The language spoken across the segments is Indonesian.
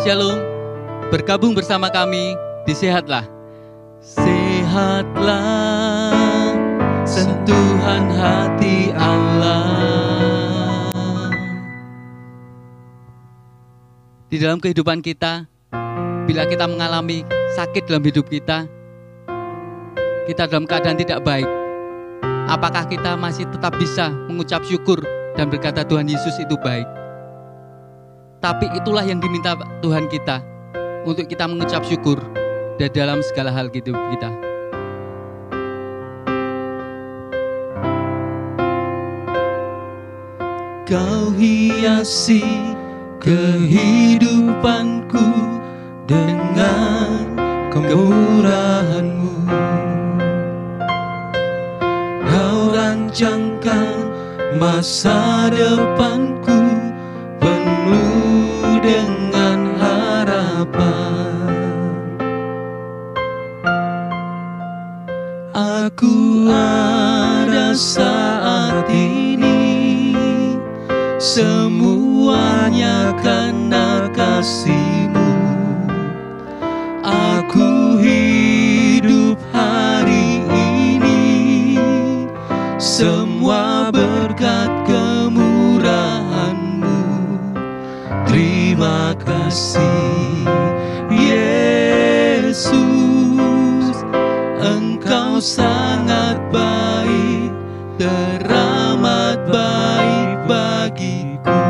Shalom, bergabung bersama kami di Sehatlah. Sehatlah, sentuhan hati Allah. Di dalam kehidupan kita, bila kita mengalami sakit dalam hidup kita dalam keadaan tidak baik, apakah kita masih tetap bisa mengucap syukur dan berkata Tuhan Yesus itu baik? Tapi itulah yang diminta Tuhan kita, untuk kita mengucap syukur dan dalam segala hal hidup kita. Kau hiasi kehidupanku dengan kemurahan-Mu. Kau rancangkan masa depanku penuh dengan harapan. Aku ada saat ini, semuanya karena kasih-Mu. Aku hidup hari ini, semua berkat kemurahan-Mu. Terima kasih Yesus, Engkau sangat baik, teramat baik bagiku.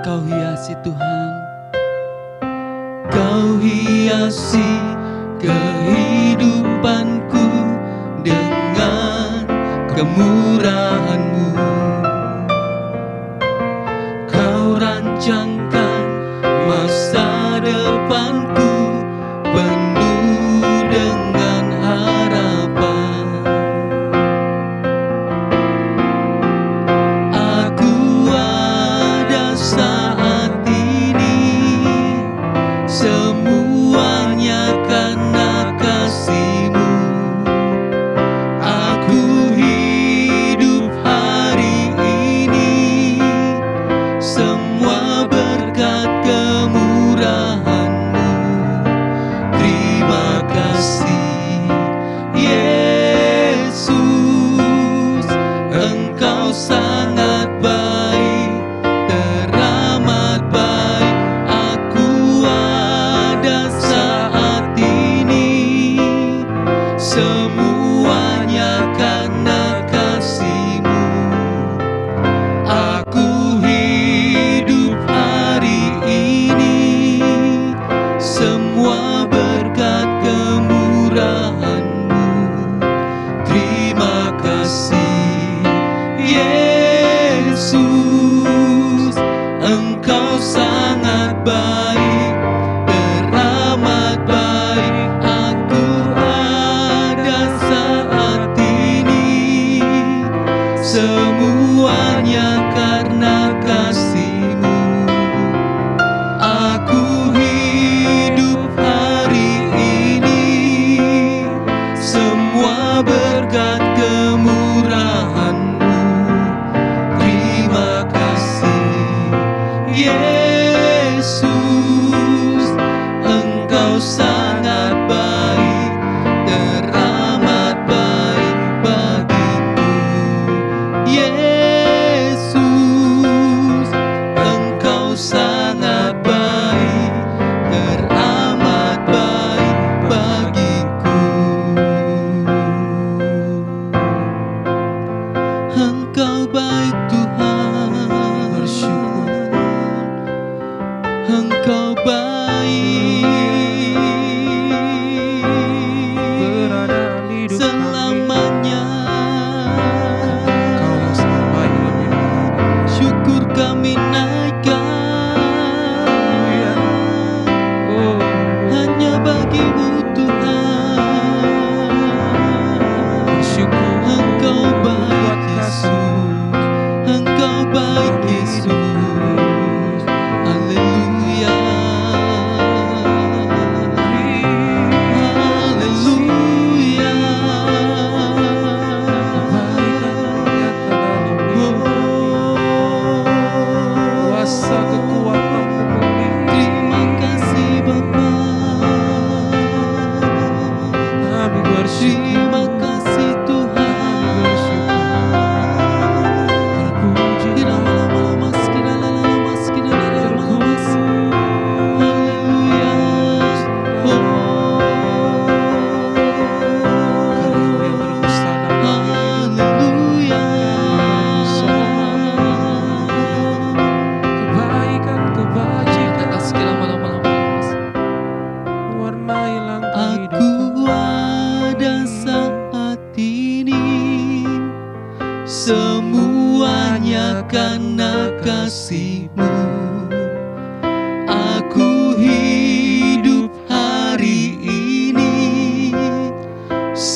Kau hiasi Tuhan, Kau hiasi kehidupanku dengan kemurahan-Mu. Kau rancangkan masa depanku penuh dengan harapan. Aku ada saat ini, semuanya karena kasih-Mu. Aku hidup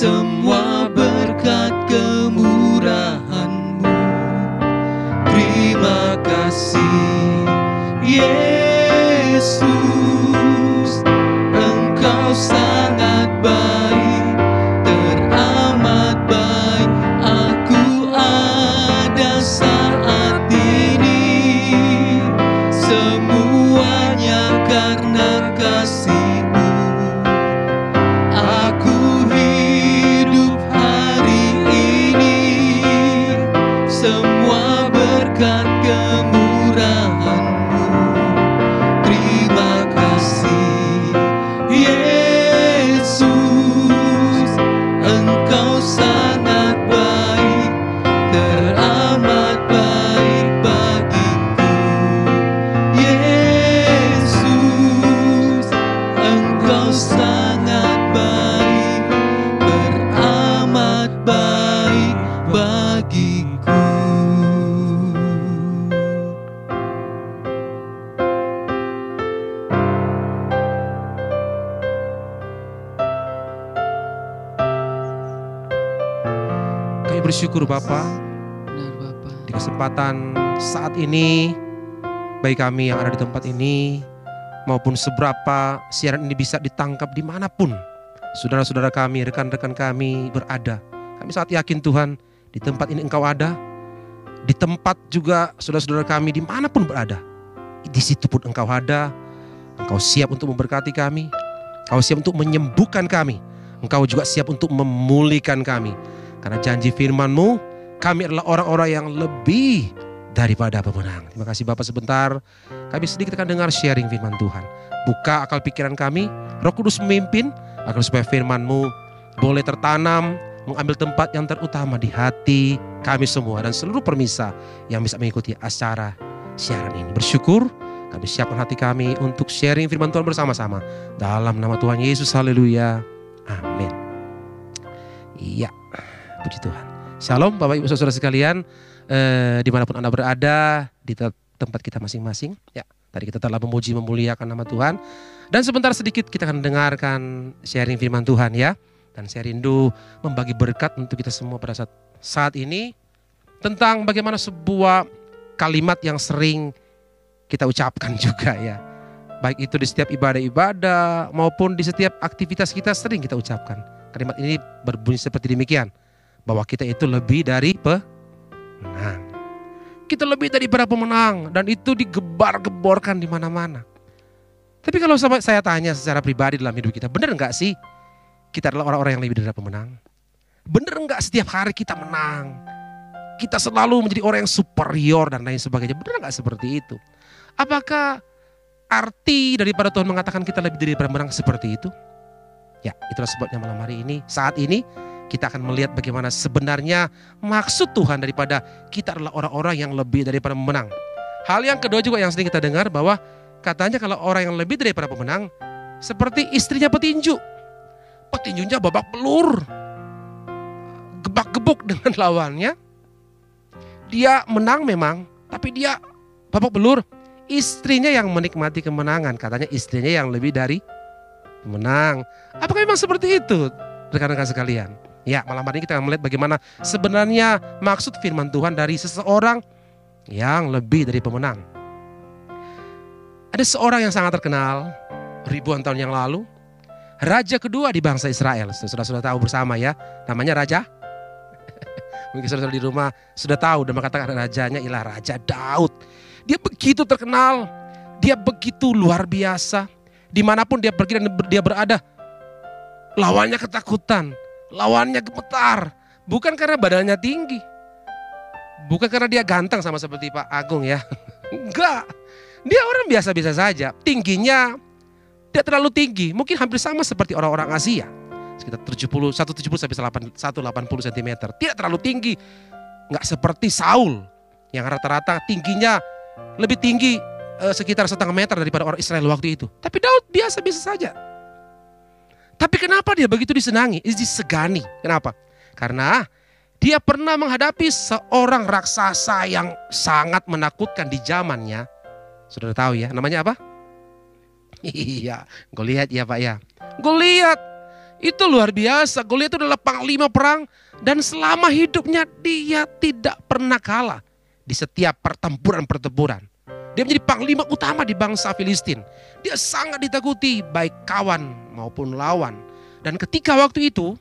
semua berkat kemurahan-Mu. Terima kasih Yesus, Engkau sangat baik, teramat baik. Aku ada saat ini, semuanya karena kasih-Mu. Aku hidup hari ini, semua berkat kemurahan-Mu. Terima kasih Yesus, Engkau sangat baik, teramat baik bagiku. Yesus, Engkau sangat baik, teramat baik bagiku. Kami bersyukur Bapa, Benar Bapak. di kesempatan saat ini, baik kami yang ada di tempat ini, maupun seberapa siaran ini bisa ditangkap dimanapun saudara-saudara kami, rekan-rekan kami berada. Kami sangat yakin Tuhan, di tempat ini Engkau ada, di tempat juga saudara-saudara kami dimanapun berada. Di situ pun Engkau ada, Engkau siap untuk memberkati kami, Engkau siap untuk menyembuhkan kami, Engkau juga siap untuk memulihkan kami. Karena janji firman-Mu, kami adalah orang-orang yang lebih daripada pemenang. Terima kasih Bapak. Sebentar kami sedikit akan dengar sharing firman Tuhan. Buka akal pikiran kami, Roh Kudus memimpin, agar supaya firman-Mu boleh tertanam, mengambil tempat yang terutama di hati kami semua dan seluruh permisa yang bisa mengikuti acara siaran ini. Bersyukur kami siapkan hati kami untuk sharing firman Tuhan bersama-sama. Dalam nama Tuhan Yesus, haleluya, amin. Iya, puji Tuhan. Shalom Bapak Ibu Saudara sekalian, dimanapun Anda berada, di tempat kita masing-masing. Ya, tadi kita telah memuji memuliakan nama Tuhan. Dan sebentar sedikit kita akan dengarkan sharing firman Tuhan ya. Dan saya rindu membagi berkat untuk kita semua pada saat ini, tentang bagaimana sebuah kalimat yang sering kita ucapkan juga ya. Baik itu di setiap ibadah-ibadah maupun di setiap aktivitas kita sering kita ucapkan. Kalimat ini berbunyi seperti demikian, bahwa kita itu lebih dari pemenang. Kita lebih dari para pemenang, dan itu digebar-geborkan di mana-mana. Tapi kalau saya tanya secara pribadi dalam hidup kita, benar enggak sih kita adalah orang-orang yang lebih dari pemenang? Benar enggak setiap hari kita menang? Kita selalu menjadi orang yang superior dan lain sebagainya. Benar enggak seperti itu? Apakah arti daripada Tuhan mengatakan kita lebih dari pemenang seperti itu? Ya, itulah sebabnya malam hari ini, saat ini kita akan melihat bagaimana sebenarnya maksud Tuhan daripada kita adalah orang-orang yang lebih daripada pemenang. Hal yang kedua juga yang sering kita dengar, bahwa katanya kalau orang yang lebih daripada pemenang seperti istrinya petinju. Petinjunya babak belur, gebak-gebuk dengan lawannya. Dia menang memang, tapi dia babak belur. Istrinya yang menikmati kemenangan, katanya istrinya yang lebih dari pemenang. Apakah memang seperti itu, rekan-rekan sekalian? Ya, malam hari ini kita akan melihat bagaimana sebenarnya maksud firman Tuhan dari seseorang yang lebih dari pemenang. Ada seorang yang sangat terkenal ribuan tahun yang lalu, raja kedua di bangsa Israel. Sudah tahu bersama ya, namanya Raja. Mungkin saudara di rumah sudah tahu dan mengatakan rajanya ialah Raja Daud. Dia begitu terkenal, dia begitu luar biasa. Dimanapun dia pergi dan dia berada, lawannya ketakutan, lawannya gemetar. Bukan karena badannya tinggi, bukan karena dia ganteng sama seperti Pak Agung ya. Enggak, dia orang biasa-biasa saja. Tingginya tidak terlalu tinggi, mungkin hampir sama seperti orang-orang Asia, sekitar 170 sampai 180 cm. Tidak terlalu tinggi, nggak seperti Saul yang rata-rata tingginya lebih tinggi sekitar 1,5 meter daripada orang Israel waktu itu. Tapi Daud biasa-biasa saja. Tapi kenapa dia begitu disenangi, disegani? Kenapa? Karena dia pernah menghadapi seorang raksasa yang sangat menakutkan di zamannya. Sudah tahu ya, namanya apa? Iya, Goliat ya Pak ya. Goliat Itu luar biasa. Goliat itu adalah panglima perang dan selama hidupnya dia tidak pernah kalah di setiap pertempuran-pertempuran. Dia menjadi panglima utama di bangsa Filistin. Dia sangat ditakuti baik kawan maupun lawan. Dan ketika waktu itu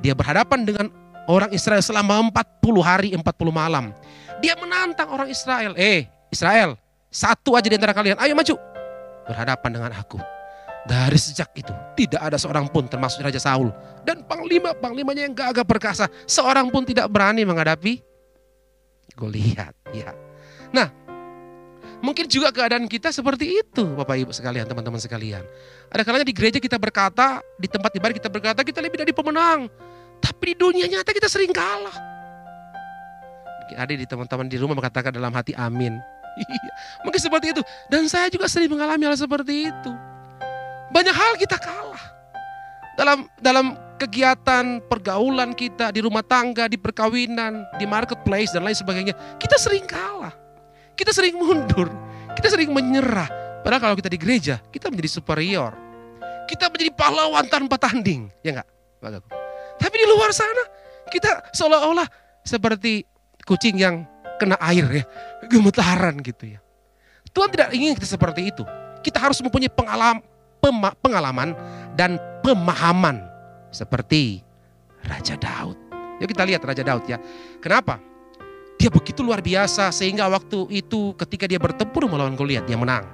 dia berhadapan dengan orang Israel selama 40 hari 40 malam. Dia menantang orang Israel. Israel, satu aja di antara kalian, ayo maju berhadapan dengan aku. Dari sejak itu tidak ada seorang pun termasuk Raja Saul dan panglimanya yang gagah perkasa, seorang pun tidak berani menghadapi Goliat. Ya. Nah, mungkin juga keadaan kita seperti itu, Bapak Ibu sekalian, teman-teman sekalian. Ada kalanya di gereja kita berkata, di tempat ibadah kita berkata kita lebih dari pemenang, tapi di dunia nyata kita sering kalah. Mungkin ada di teman-teman di rumah mengatakan dalam hati amin. Mungkin seperti itu. Dan saya juga sering mengalami hal seperti itu. Banyak hal kita kalah. Dalam kegiatan pergaulan kita, di rumah tangga, di perkawinan, di marketplace dan lain sebagainya. Kita sering kalah. Kita sering mundur. Kita sering menyerah. Padahal kalau kita di gereja, kita menjadi superior. Kita menjadi pahlawan tanpa tanding. Ya enggak? Tapi di luar sana, kita seolah-olah seperti kucing yang kena air ya. Gemetaran gitu ya. Tuhan tidak ingin kita seperti itu. Kita harus mempunyai pengalaman dan pemahaman seperti Raja Daud. Yuk kita lihat Raja Daud ya. Kenapa? Dia begitu luar biasa sehingga waktu itu ketika dia bertempur melawan Goliat dia menang.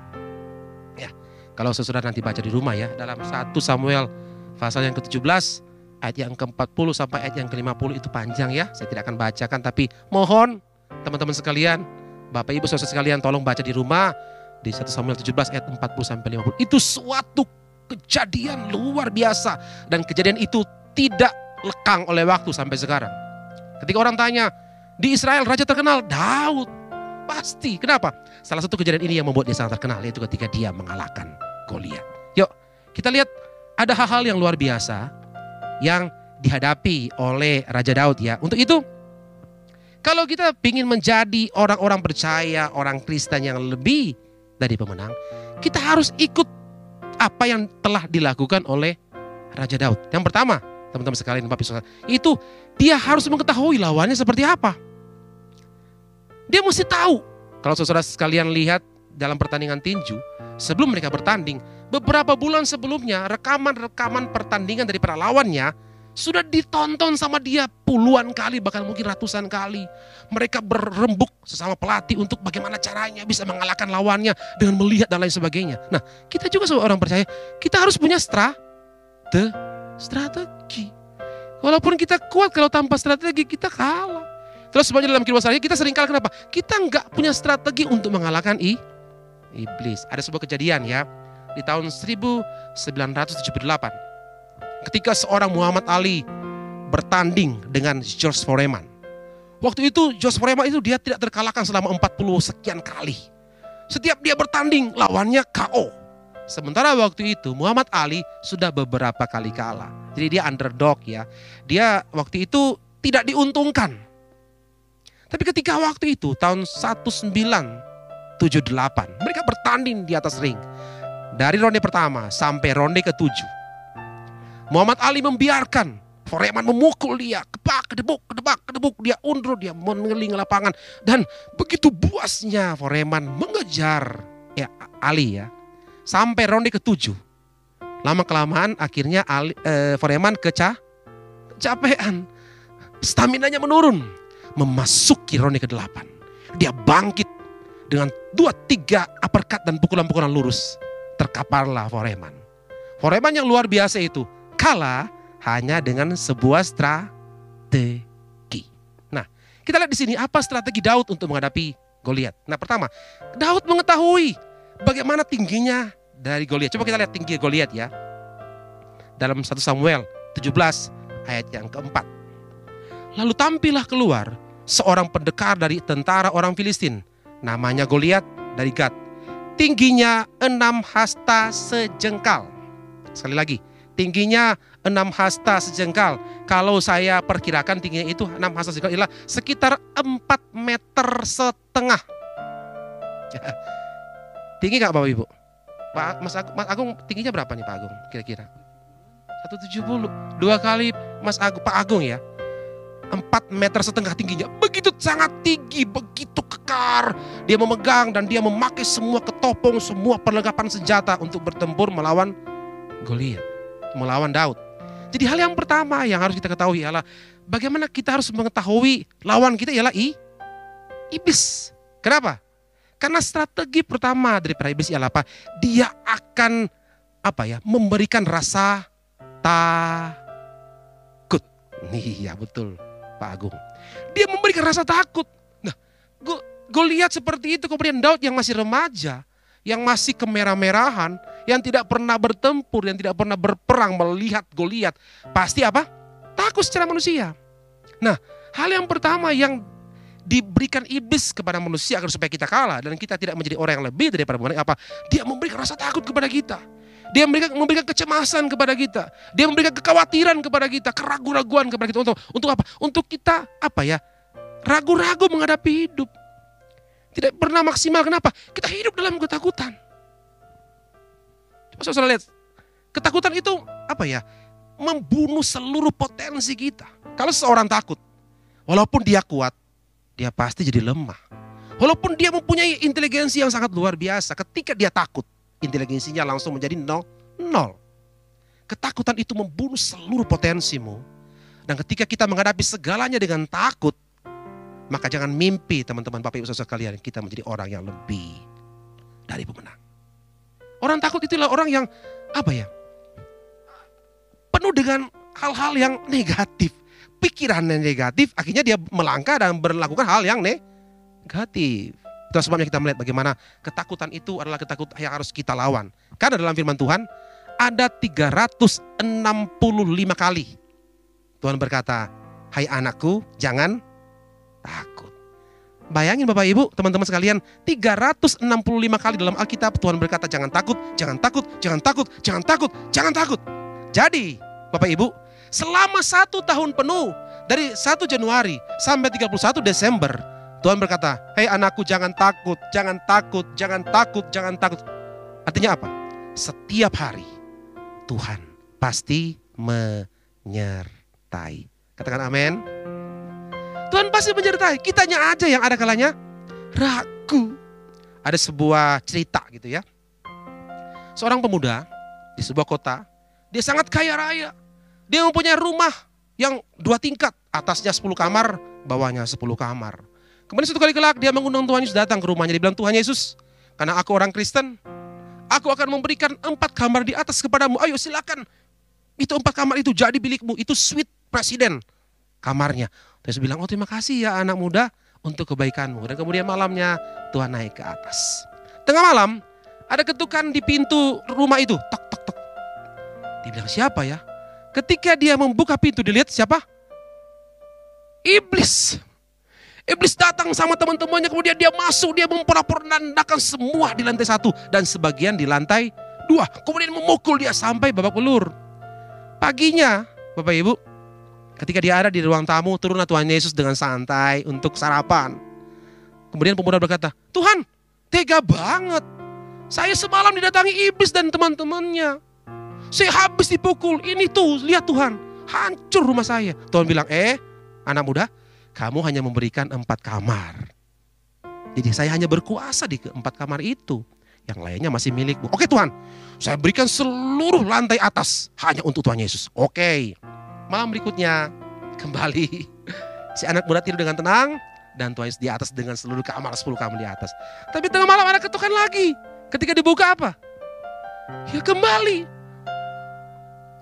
Ya, kalau saudara nanti baca di rumah ya, dalam 1 Samuel pasal yang ke-17 ayat yang ke-40 sampai ayat yang ke-50 itu panjang ya. Saya tidak akan bacakan tapi mohon teman-teman sekalian, Bapak Ibu saudara sekalian tolong baca di rumah. Di 1 Samuel 17 ayat 40 sampai 50. Itu suatu kejadian luar biasa. Dan kejadian itu tidak lekang oleh waktu sampai sekarang. Ketika orang tanya, di Israel raja terkenal Daud. Pasti. Kenapa? Salah satu kejadian ini yang membuat dia sangat terkenal, yaitu ketika dia mengalahkan Goliat. Yuk kita lihat ada hal-hal yang luar biasa yang dihadapi oleh Raja Daud ya. Untuk itu, kalau kita ingin menjadi orang-orang percaya, orang Kristen yang lebih dari pemenang, kita harus ikut apa yang telah dilakukan oleh Raja Daud. Yang pertama, teman-teman sekalian, Bapak Ibu, itu dia harus mengetahui lawannya seperti apa. Dia mesti tahu. Kalau saudara sekalian lihat dalam pertandingan tinju, sebelum mereka bertanding, beberapa bulan sebelumnya rekaman-rekaman pertandingan dari para lawannya sudah ditonton sama dia puluhan kali, bahkan mungkin ratusan kali. Mereka berembuk sesama pelatih untuk bagaimana caranya bisa mengalahkan lawannya dengan melihat dan lain sebagainya. Nah, kita juga sebagai orang percaya, kita harus punya strategi. Walaupun kita kuat, kalau tanpa strategi kita kalah. Terus sebenarnya dalam kehidupan sehari kita sering kalah, kenapa? Kita nggak punya strategi untuk mengalahkan iblis. Ada sebuah kejadian ya, di tahun 1978. Ketika seorang Muhammad Ali bertanding dengan George Foreman. Waktu itu George Foreman itu dia tidak terkalahkan selama 40 sekian kali. Setiap dia bertanding lawannya KO. Sementara waktu itu Muhammad Ali sudah beberapa kali kalah. Jadi dia underdog ya. Dia waktu itu tidak diuntungkan. Tapi ketika waktu itu tahun 1978 mereka bertanding di atas ring. Dari ronde pertama sampai ronde ke-7. Muhammad Ali membiarkan Foreman memukul dia, kedebuk, dia undur, dia mengelilingi lapangan. Dan begitu buasnya Foreman mengejar Ali ya. Sampai ronde ke-7. Lama-kelamaan akhirnya Foreman kecapean. Staminanya menurun. Memasuki ronde ke-8. Dia bangkit dengan 2-3 uppercut dan pukulan-pukulan lurus. Terkaparlah Foreman. Foreman yang luar biasa itu kalah hanya dengan sebuah strategi. Nah, kita lihat di sini apa strategi Daud untuk menghadapi Goliat. Nah, pertama, Daud mengetahui bagaimana tingginya dari Goliat. Coba kita lihat tinggi Goliat ya. Dalam 1 Samuel 17 ayat yang ke-4. Lalu tampillah keluar seorang pendekar dari tentara orang Filistin. Namanya Goliat dari Gat. Tingginya 6 hasta sejengkal. Sekali lagi. Tingginya 6 hasta sejengkal. Kalau saya perkirakan tingginya itu 6 hasta sejengkal adalah sekitar 4,5 meter. Tinggi gak Bapak Ibu? Mas Agung tingginya berapa nih Pak Agung kira-kira? 170. 2 kali Pak Agung ya. 4,5 meter tingginya. Begitu sangat tinggi, begitu kekar. Dia memegang dan dia memakai semua ketopong, semua perlengkapan senjata untuk bertempur melawan Goliat, melawan Daud. Jadi hal yang pertama yang harus kita ketahui adalah bagaimana kita harus mengetahui lawan kita ialah iblis. Kenapa? Karena strategi pertama daripada iblis ialah apa? Dia akan memberikan rasa takut. Iya betul Pak Agung. Dia memberikan rasa takut. Nah, Goliat seperti itu, kemudian Daud yang masih remaja, yang masih kemerah-merahan, yang tidak pernah bertempur, yang tidak pernah berperang, melihat Goliat, pasti apa? Takut secara manusia. Nah, hal yang pertama yang diberikan iblis kepada manusia agar supaya kita kalah dan kita tidak menjadi orang yang lebih daripada mereka apa? Dia memberikan rasa takut kepada kita. Dia memberikan kecemasan kepada kita. Dia memberikan kekhawatiran kepada kita, keraguan-raguan kepada kita. Untuk apa? Untuk kita ragu-ragu menghadapi hidup. Tidak pernah maksimal. Kenapa? Kita hidup dalam ketakutan. Coba saudara lihat. Ketakutan itu membunuh seluruh potensi kita. Kalau seseorang takut, walaupun dia kuat, dia pasti jadi lemah. Walaupun dia mempunyai inteligensi yang sangat luar biasa, ketika dia takut, inteligensinya langsung menjadi nol. Ketakutan itu membunuh seluruh potensimu. Dan ketika kita menghadapi segalanya dengan takut, maka jangan mimpi teman-teman Bapak Ibu Saudara sekalian, kita menjadi orang yang lebih dari pemenang. Orang takut itulah orang yang penuh dengan hal-hal yang negatif. Pikirannya negatif, akhirnya dia melangkah dan melakukan hal yang negatif. Itu sebabnya kita melihat bagaimana ketakutan itu adalah ketakutan yang harus kita lawan. Karena dalam firman Tuhan ada 365 kali Tuhan berkata, hai anakku jangan takut. Bayangin Bapak Ibu, teman-teman sekalian, 365 kali dalam Alkitab Tuhan berkata jangan takut, jangan takut, jangan takut, jangan takut, jangan takut. Jadi Bapak Ibu, selama 1 tahun penuh dari 1 Januari sampai 31 Desember, Tuhan berkata, hei anakku jangan takut, jangan takut, jangan takut, jangan takut. Artinya apa? Setiap hari Tuhan pasti menyertai. Katakan amin. Tuhan pasti menyertai. Kitanya aja yang ada kalanya ragu. Ada sebuah cerita gitu ya. Seorang pemuda di sebuah kota, dia sangat kaya raya. Dia mempunyai rumah yang 2 tingkat, atasnya 10 kamar, bawahnya 10 kamar. Kemudian suatu kali kelak dia mengundang Tuhan Yesus datang ke rumahnya. Dia bilang, Tuhan Yesus, karena aku orang Kristen, aku akan memberikan 4 kamar di atas kepadamu. Ayo silakan. Itu 4 kamar itu jadi milikmu. Itu suite presiden kamarnya. Tuhan Yesus bilang, oh terima kasih ya anak muda untuk kebaikanmu. Dan kemudian malamnya Tuhan naik ke atas. Tengah malam ada ketukan di pintu rumah itu. Tok tok tok. Dia bilang, siapa ya? Ketika dia membuka pintu, dilihat siapa? Iblis. Iblis datang sama teman-temannya, kemudian dia masuk, dia memporak-porandakan semua di lantai 1 dan sebagian di lantai 2. Kemudian memukul dia sampai babak belur. Paginya, Bapak Ibu, ketika dia ada di ruang tamu, turunlah Tuhan Yesus dengan santai untuk sarapan. Kemudian pemuda berkata, Tuhan, tega banget. Saya semalam didatangi iblis dan teman-temannya. Saya habis dipukul, ini tuh, lihat Tuhan, hancur rumah saya. Tuhan bilang, anak muda, kamu hanya memberikan 4 kamar. Jadi saya hanya berkuasa di 4 kamar itu. Yang lainnya masih milikmu. Oke Tuhan, saya berikan seluruh lantai atas hanya untuk Tuhan Yesus. Oke. Malam berikutnya kembali si anak muda tidur dengan tenang. Dan Tuhan Yesus di atas dengan seluruh kamar, 10 kamar di atas. Tapi tengah malam ada ketukan lagi. Ketika dibuka apa? Ya kembali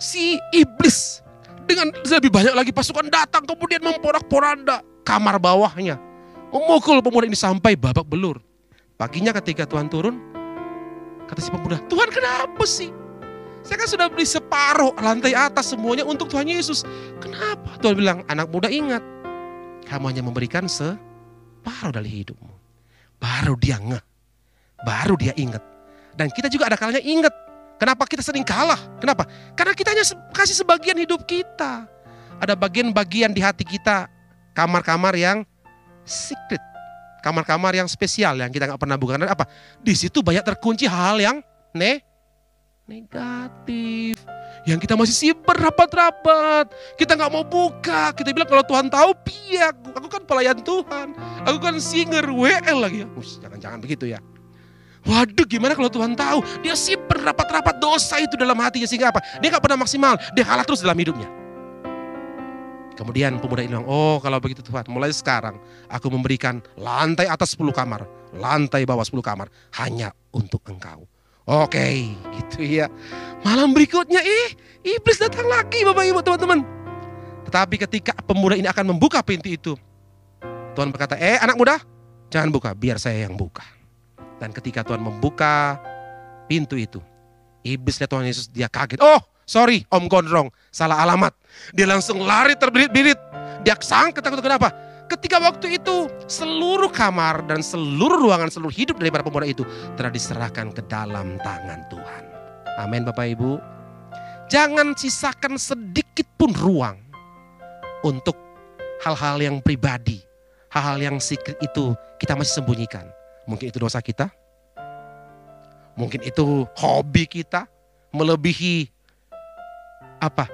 si iblis dengan lebih banyak lagi pasukan datang, kemudian memporak-poranda kamar bawahnya, memukul pemuda ini sampai babak belur. Paginya ketika Tuhan turun, kata si pemuda, Tuhan kenapa sih? Saya kan sudah beli separuh lantai atas semuanya untuk Tuhan Yesus. Kenapa? Tuhan bilang, anak muda ingat, kamu hanya memberikan separuh dari hidupmu. Baru dia ngeh, baru dia ingat. Dan kita juga ada kalanya ingat. Kenapa kita sering kalah? Kenapa? Karena kita hanya kasih sebagian hidup kita. Ada bagian-bagian di hati kita, kamar-kamar yang secret, kamar-kamar yang spesial yang kita nggak pernah buka. Karena apa? Di situ banyak terkunci hal-hal yang negatif. Yang kita masih simpen rapat-rapat. Kita nggak mau buka. Kita bilang kalau Tuhan tahu, piak. Aku kan pelayan Tuhan. Aku kan singer WL lagi ya. Jangan-jangan begitu ya. Waduh, gimana kalau Tuhan tahu? Dia simpen rapat-rapat dosa itu dalam hatinya sehingga apa? Dia nggak pernah maksimal. Dia kalah terus dalam hidupnya. Kemudian pemuda ini bilang, oh kalau begitu Tuhan, mulai sekarang aku memberikan lantai atas 10 kamar. Lantai bawah 10 kamar. Hanya untuk Engkau. Oke, gitu ya. Malam berikutnya, iblis datang lagi Bapak Ibu teman-teman. Tetapi ketika pemuda ini akan membuka pintu itu, Tuhan berkata, anak muda, jangan buka, biar saya yang buka. Dan ketika Tuhan membuka pintu itu, iblis lihat Tuhan Yesus, dia kaget. Oh, sorry, Om Gondrong, salah alamat. Dia langsung lari terbirit-birit. Dia sangka takut, kenapa? Ketika waktu itu seluruh kamar dan seluruh ruangan, seluruh hidup daripada pemuda itu telah diserahkan ke dalam tangan Tuhan. Amin Bapak Ibu. Jangan sisakan sedikit pun ruang untuk hal-hal yang pribadi. Hal-hal yang secret itu kita masih sembunyikan. Mungkin itu dosa kita. Mungkin itu hobi kita. Melebihi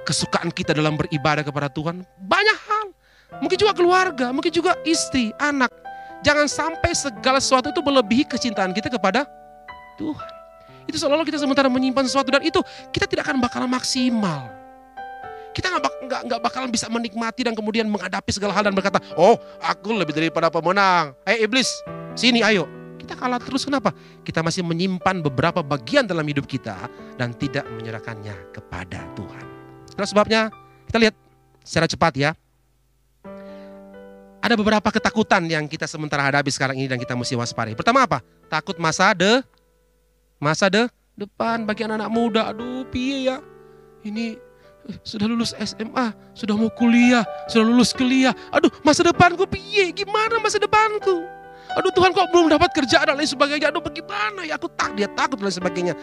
kesukaan kita dalam beribadah kepada Tuhan. Banyak hal. Mungkin juga keluarga, mungkin juga istri, anak. Jangan sampai segala sesuatu itu melebihi kecintaan kita kepada Tuhan. Itu seolah-olah kita sementara menyimpan sesuatu dan itu kita tidak akan bakalan maksimal. Kita nggak bakalan bisa menikmati dan kemudian menghadapi segala hal dan berkata, oh aku lebih daripada pemenang. Iblis, sini ayo. Kita kalah terus, kenapa? Kita masih menyimpan beberapa bagian dalam hidup kita dan tidak menyerahkannya kepada Tuhan. Itulah sebabnya kita lihat secara cepat ya. Ada beberapa ketakutan yang kita sementara hadapi sekarang ini dan kita mesti waspadai. Pertama apa? Takut masa depan bagi anak-anak muda. Aduh, piye ya? Ini sudah lulus SMA, sudah mau kuliah, sudah lulus kuliah. Aduh, masa depanku piye? Gimana masa depanku? Aduh, Tuhan kok belum dapat kerjaan dan lain sebagainya. Aduh, bagaimana ya? Dia takut dan lain sebagainya.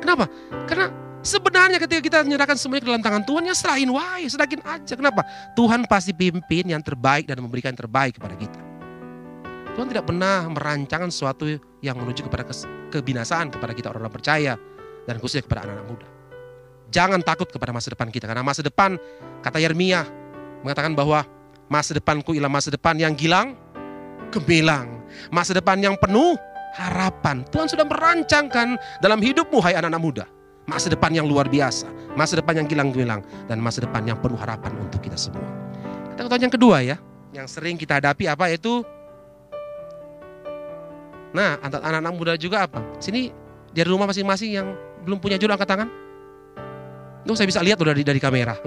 Kenapa? Karena sebenarnya ketika kita menyerahkan semuanya ke dalam tangan Tuhan, ya serahin wae, serahin aja. Kenapa? Tuhan pasti pimpin yang terbaik dan memberikan yang terbaik kepada kita. Tuhan tidak pernah merancangkan sesuatu yang menuju kepada kebinasaan kepada kita orang-orang percaya dan khususnya kepada anak-anak muda. Jangan takut kepada masa depan kita, karena masa depan, kata Yeremia, mengatakan bahwa masa depanku ialah masa depan yang gilang, gemilang. Masa depan yang penuh harapan. Tuhan sudah merancangkan dalam hidupmu, hai anak-anak muda. Masa depan yang luar biasa, masa depan yang gilang-gilang, dan masa depan yang penuh harapan untuk kita semua. Ketakutan yang kedua ya, yang sering kita hadapi apa yaitu, nah anak-anak muda juga apa? Sini dari rumah masing-masing yang belum punya jodoh angkat tangan. Tuh saya bisa lihat udah dari kamera.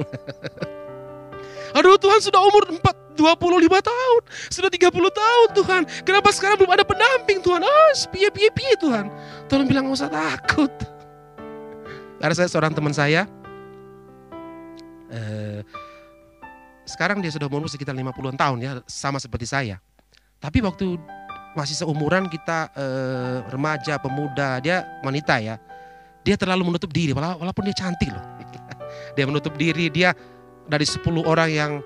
Aduh, Tuhan sudah umur 25 tahun, sudah 30 tahun Tuhan. Kenapa sekarang belum ada pendamping Tuhan? Piye Tuhan. Tuhan bilang gak usah takut. Ada seorang teman saya, sekarang dia sudah umur sekitar 50-an tahun ya, sama seperti saya. Tapi waktu masih seumuran kita remaja, pemuda, dia wanita ya. Dia terlalu menutup diri, walaupun dia cantik loh. Dia menutup diri, dia dari 10 orang yang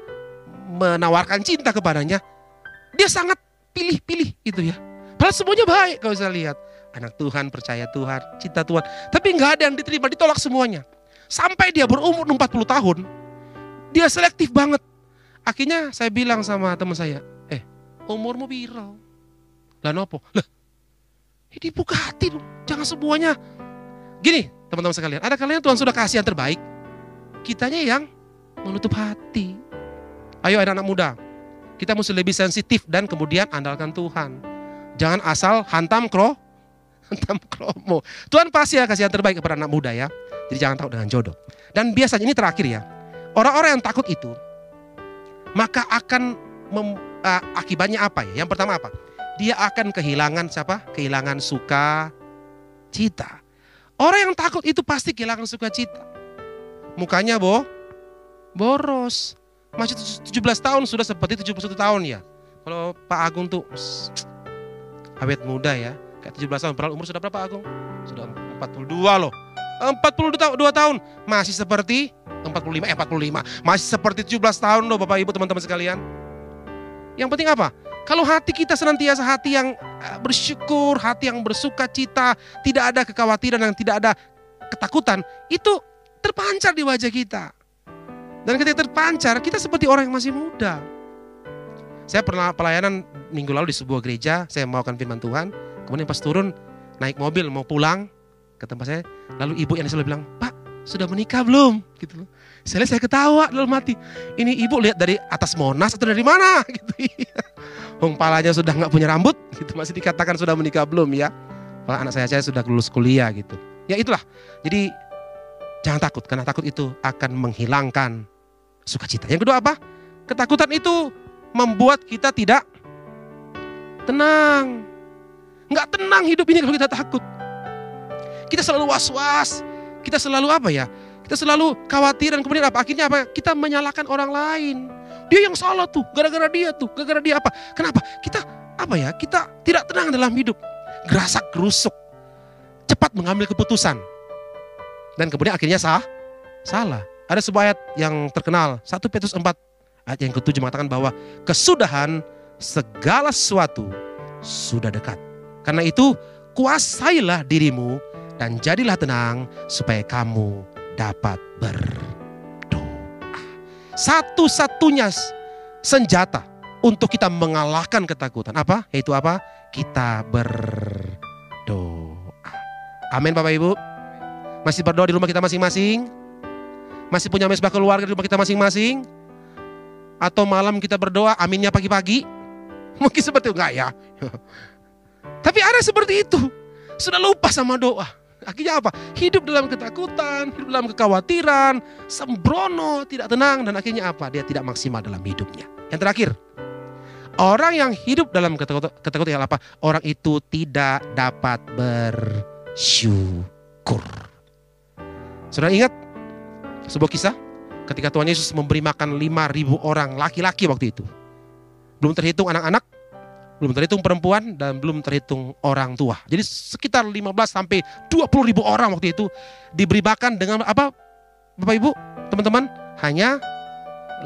menawarkan cinta kepadanya, dia sangat pilih-pilih itu ya. Padahal semuanya baik kalau saya lihat. Anak Tuhan, percaya Tuhan, cinta Tuhan. Tapi nggak ada yang diterima, ditolak semuanya. Sampai dia berumur 40 tahun, dia selektif banget. Akhirnya saya bilang sama teman saya, umurmu piro? Lah nopo? Lah, ini buka hati dong, jangan semuanya. Gini teman-teman sekalian, ada kalian Tuhan sudah kasih yang terbaik, kitanya yang menutup hati. Ayo anak-anak muda, kita mesti lebih sensitif dan kemudian andalkan Tuhan. Jangan asal hantam kromo. Tuhan pasti ya kasih yang terbaik kepada anak muda ya. Jadi jangan takut dengan jodoh. Dan biasanya ini terakhir ya, orang-orang yang takut itu, maka akan akibatnya apa ya? Yang pertama apa? Dia akan kehilangan siapa? Kehilangan sukacita. Orang yang takut itu pasti kehilangan sukacita. Mukanya boros. Masih 17 tahun sudah seperti 71 tahun ya. Kalau Pak Agung tuh awet muda ya. Kayak 17 tahun, padahal umur sudah berapa Agung? Sudah 42 loh. 42 tahun. Masih seperti 45. Masih seperti 17 tahun loh Bapak Ibu teman-teman sekalian. Yang penting apa? Kalau hati kita senantiasa hati yang bersyukur, hati yang bersuka cita, tidak ada kekhawatiran dan tidak ada ketakutan, itu terpancar di wajah kita. Dan ketika terpancar, kita seperti orang yang masih muda. Saya pernah pelayanan minggu lalu di sebuah gereja, saya membawakan firman Tuhan. Kemudian pas turun, naik mobil mau pulang ke tempat saya. Lalu ibu yang selalu bilang, "Pak, sudah menikah belum?" Gitu loh. Saya ketawa dalam hati. Ini ibu lihat dari atas Monas atau dari mana? Gitu. Palanya sudah nggak punya rambut, gitu, masih dikatakan sudah menikah belum ya? Kalau anak saya sudah lulus kuliah gitu. Ya itulah. Jadi jangan takut, karena takut itu akan menghilangkan sukacita. Yang kedua apa? Ketakutan itu membuat kita tidak tenang. Nggak tenang hidup ini kalau kita takut. Kita selalu was-was. Kita selalu apa ya? Kita selalu khawatir dan kemudian apa? Akhirnya apa? Kita menyalahkan orang lain. Dia yang salah tuh, gara-gara dia tuh, gara-gara dia apa? Kenapa? Kita apa ya? Kita tidak tenang dalam hidup. Gerasak gerusuk. Cepat mengambil keputusan. Dan kemudian akhirnya salah. Ada sebuah ayat yang terkenal, 1 Petrus 4 ayat yang ke-7 mengatakan bahwa kesudahan segala sesuatu sudah dekat. Karena itu kuasailah dirimu dan jadilah tenang supaya kamu dapat berdoa. Satu-satunya senjata untuk kita mengalahkan ketakutan apa? Yaitu apa? Kita berdoa. Amin Bapak Ibu. Masih berdoa di rumah kita masing-masing? Masih punya mesbah keluarga di rumah kita masing-masing? Atau malam kita berdoa, aminnya pagi-pagi? Mungkin seperti itu, enggak ya? Tapi ada seperti itu. Sudah lupa sama doa. Akhirnya apa? Hidup dalam ketakutan, hidup dalam kekhawatiran, sembrono, tidak tenang. Dan akhirnya apa? Dia tidak maksimal dalam hidupnya. Yang terakhir, orang yang hidup dalam ketakutan apa? Orang itu tidak dapat bersyukur. Saudara ingat sebuah kisah ketika Tuhan Yesus memberi makan 5.000 orang laki-laki waktu itu. Belum terhitung anak-anak, belum terhitung perempuan, dan belum terhitung orang tua. Jadi sekitar 15 sampai 20.000 orang waktu itu diberi makan dengan apa Bapak Ibu, teman-teman? Hanya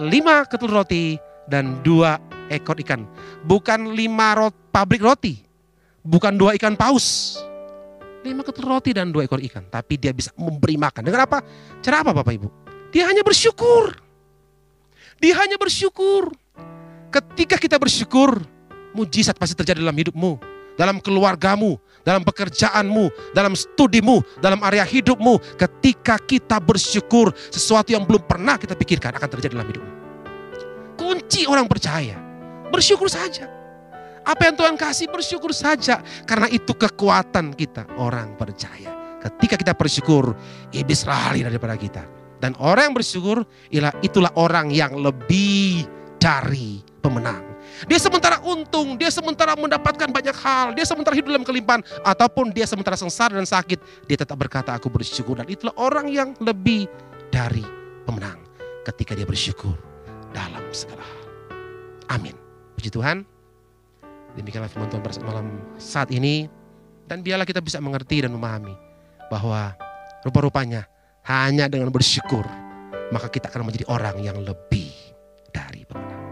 5 ketul roti dan 2 ekor ikan. Bukan 5 pabrik roti, bukan 2 ikan paus. 5 ketul roti dan 2 ekor ikan. Tapi dia bisa memberi makan. Dengan apa? Cara apa Bapak Ibu? Dia hanya bersyukur. Dia hanya bersyukur. Ketika kita bersyukur, mujizat pasti terjadi dalam hidupmu, dalam keluargamu, dalam pekerjaanmu, dalam studimu, dalam area hidupmu. Ketika kita bersyukur, sesuatu yang belum pernah kita pikirkan akan terjadi dalam hidupmu. Kunci orang percaya, bersyukur saja. Apa yang Tuhan kasih, bersyukur saja. Karena itu kekuatan kita, orang percaya. Ketika kita bersyukur, iblis lari daripada kita. Dan orang yang bersyukur, itulah orang yang lebih dari pemenang. Dia sementara untung, dia sementara mendapatkan banyak hal, dia sementara hidup dalam kelimpahan, ataupun dia sementara sengsara dan sakit, dia tetap berkata, aku bersyukur. Dan itulah orang yang lebih dari pemenang ketika dia bersyukur dalam segala hal. Amin. Puji Tuhan. Demikianlah firman Tuhan pada malam saat ini. Dan biarlah kita bisa mengerti dan memahami bahwa rupa-rupanya hanya dengan bersyukur maka kita akan menjadi orang yang lebih dari pemenang.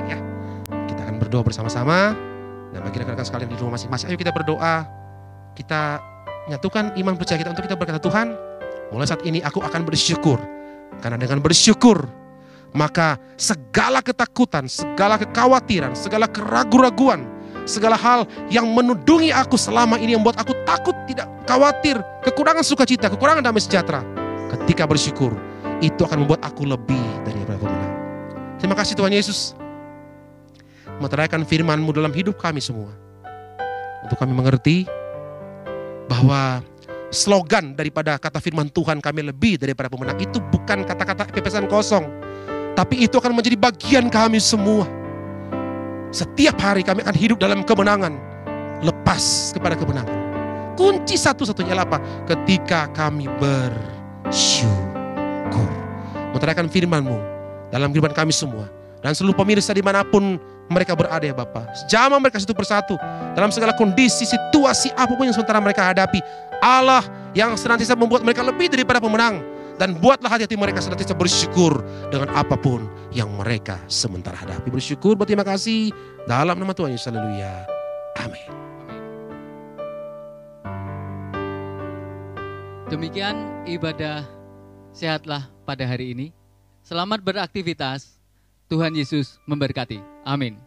Ya, kita akan berdoa bersama-sama. Dan bagi rekan-rekan sekalian di rumah masing-masing, ayo kita berdoa. Kita nyatukan iman percaya kita untuk kita berkata, Tuhan, mulai saat ini aku akan bersyukur. Karena dengan bersyukur maka segala ketakutan, segala kekhawatiran, segala keraguan-raguan, segala hal yang menudungi aku selama ini yang membuat aku takut, tidak khawatir, kekurangan sukacita, kekurangan damai sejahtera. Ketika bersyukur, itu akan membuat aku lebih daripada pemenang. Terima kasih Tuhan Yesus, meteraikan firman-Mu dalam hidup kami semua. Untuk kami mengerti bahwa slogan daripada kata firman Tuhan kami lebih daripada pemenang itu bukan kata-kata pepesan kosong. Tapi itu akan menjadi bagian kami semua. Setiap hari kami akan hidup dalam kemenangan. Lepas kepada kemenangan. Kunci satu-satunya adalah apa? Ketika kami bersyukur. Meteraikan firman-Mu dalam kehidupan kami semua. Dan seluruh pemirsa dimanapun mereka berada ya Bapa. Jamah mereka satu persatu. Dalam segala kondisi, situasi apapun yang sementara mereka hadapi. Allah yang senantiasa membuat mereka lebih daripada pemenang. Dan buatlah hati-hati mereka senantiasa bersyukur dengan apapun yang mereka sementara hadapi. Bersyukur, berterima kasih dalam nama Tuhan Yesus. Haleluya. Amin. Demikian ibadah sehatlah pada hari ini. Selamat beraktivitas. Tuhan Yesus memberkati. Amin.